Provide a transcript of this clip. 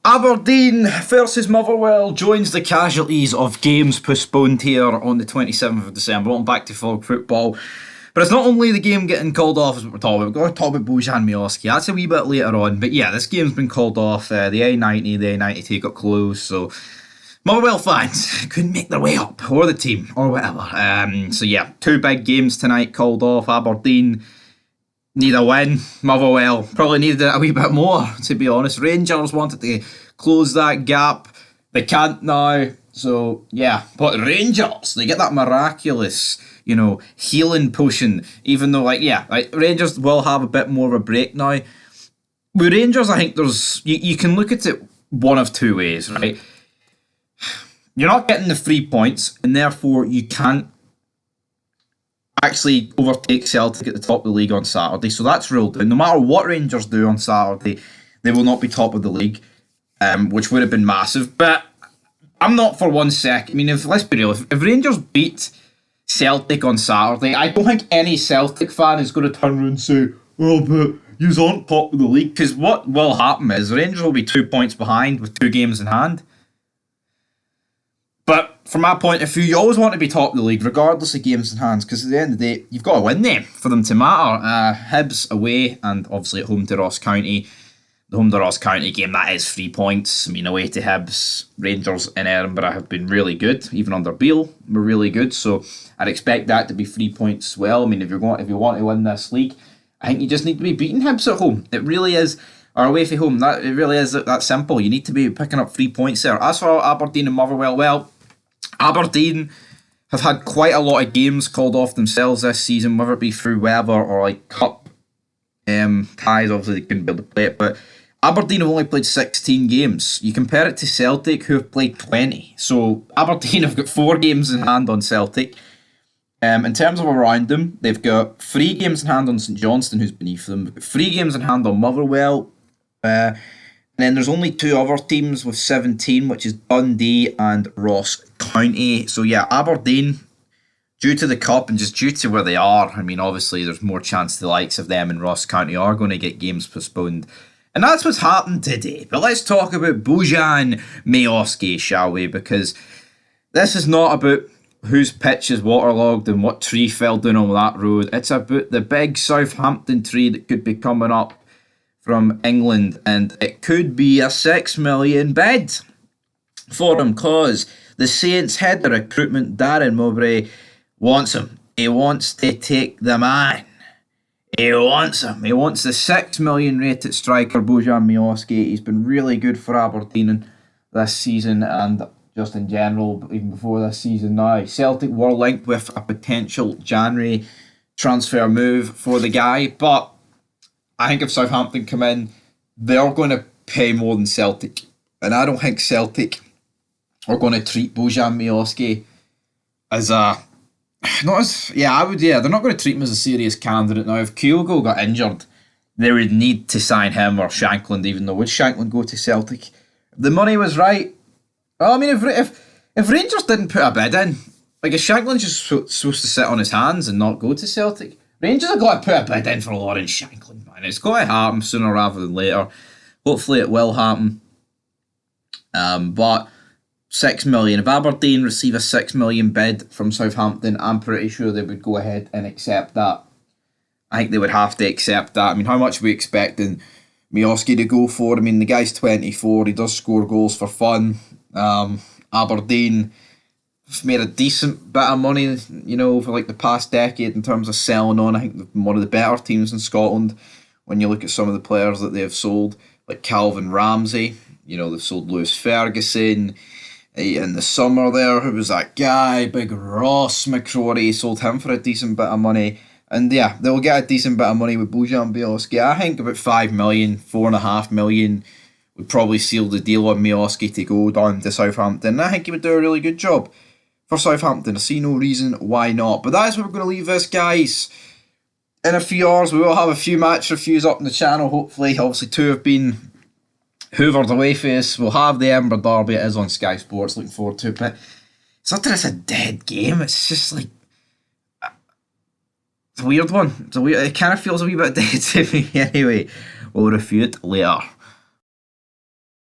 Aberdeen versus Motherwell joins the casualties of games postponed here on the 27th of December. Welcome back to Fog Football. But it's not only the game getting called off as we're talking about. We're going to talk about Bojan Miovski. That's a wee bit later on. But yeah, this game's been called off. The A90 take got closed. So Motherwell fans couldn't make their way up, or the team, or whatever. So yeah, two big games tonight called off. Aberdeen need a win. Motherwell probably needed it a wee bit more, to be honest. Rangers wanted to close that gap. They can't now. So, yeah. But Rangers, they get that miraculous, healing potion. Even though, Rangers will have a bit more of a break now. With Rangers, I think there's... You can look at it one of two ways, right? You're not getting the 3 points, and therefore you can't actually overtake Celtic at the top of the league on Saturday. So that's ruled out. No matter what Rangers do on Saturday, they will not be top of the league, which would have been massive. But I'm not for 1 sec. I mean, let's be real. If Rangers beat Celtic on Saturday, I don't think any Celtic fan is going to turn around and say, "Oh, but yous aren't top of the league." Because what will happen is Rangers will be 2 points behind with 2 games in hand. But from my point of view, you always want to be top of the league, regardless of games in hand, because at the end of the day, you've got to win them for them to matter. Hibs away, and obviously at home to Ross County. The home to Ross County game, that is 3 points. I mean, away to Hibs, Rangers in Edinburgh have been really good, even under Beale, were really good. So I'd expect that to be 3 points as well. I mean, if you want to win this league, I think you just need to be beating Hibs at home. It really is. Or away from home, it really is that simple. You need to be picking up 3 points there. As for Aberdeen and Motherwell, well, Aberdeen have had quite a lot of games called off themselves this season, whether it be through weather or cup ties. Obviously, they couldn't be able to play it, but Aberdeen have only played 16 games. You compare it to Celtic, who have played 20. So Aberdeen have got 4 games in hand on Celtic. In terms of around them, they've got 3 games in hand on St Johnstone, who's beneath them. They've got 3 games in hand on Motherwell. And then there's only 2 other teams with 17, which is Dundee and Ross County. So yeah, Aberdeen, due to the cup and just due to where they are, I mean, obviously there's more chance the likes of them and Ross County are going to get games postponed. And that's what's happened today. But let's talk about Bojan Miovski, shall we? Because this is not about whose pitch is waterlogged and what tree fell down on that road. It's about the big Southampton tree that could be coming up from England, and it could be a 6 million bid for him, because the Saints head of recruitment, Darren Mowbray, wants him. He wants to take the man. He wants him. He wants the 6 million rated striker, Bojan Miovski. He's been really good for Aberdeen this season and just in general, even before this season now. Celtic were linked with a potential January transfer move for the guy, but I think if Southampton come in, they're going to pay more than Celtic. And I don't think Celtic are going to treat Bojan Miovski as a... they're not going to treat him as a serious candidate. Now, if Kyogo got injured, they would need to sign him or Shankland, even though would Shankland go to Celtic? If the money was right... Well, I mean, if Rangers didn't put a bid in, if Shankland's just supposed to sit on his hands and not go to Celtic, Rangers have got to put a bid in for Lawrence Shankland, man. It's got to happen sooner rather than later. Hopefully it will happen. But 6 million. If Aberdeen receive a 6 million bid from Southampton, I'm pretty sure they would go ahead and accept that. I think they would have to accept that. I mean, how much are we expecting Miovski to go for? I mean, the guy's 24. He does score goals for fun. Aberdeen made a decent bit of money, for the past decade in terms of selling on. I think they're one of the better teams in Scotland when you look at some of the players that they have sold, like Calvin Ramsey. They've sold Lewis Ferguson in the summer there. Who was that guy? Big Ross McCrory. Sold him for a decent bit of money. And yeah, they'll get a decent bit of money with Bojan Miovski. I think about 5 million, 4.5 million would probably seal the deal on Miovski to go down to Southampton. And I think he would do a really good job for Southampton. I see no reason why not. But that is where we're going to leave this, guys. In a few hours, we will have a few match reviews up on the channel, hopefully. Obviously, 2 have been hoovered away for us. We'll have the Edinburgh Derby. It is on Sky Sports. Looking forward to it. But it's not that it's a dead game. It's just it's a weird one. It kind of feels a wee bit dead to me anyway. We'll review it later.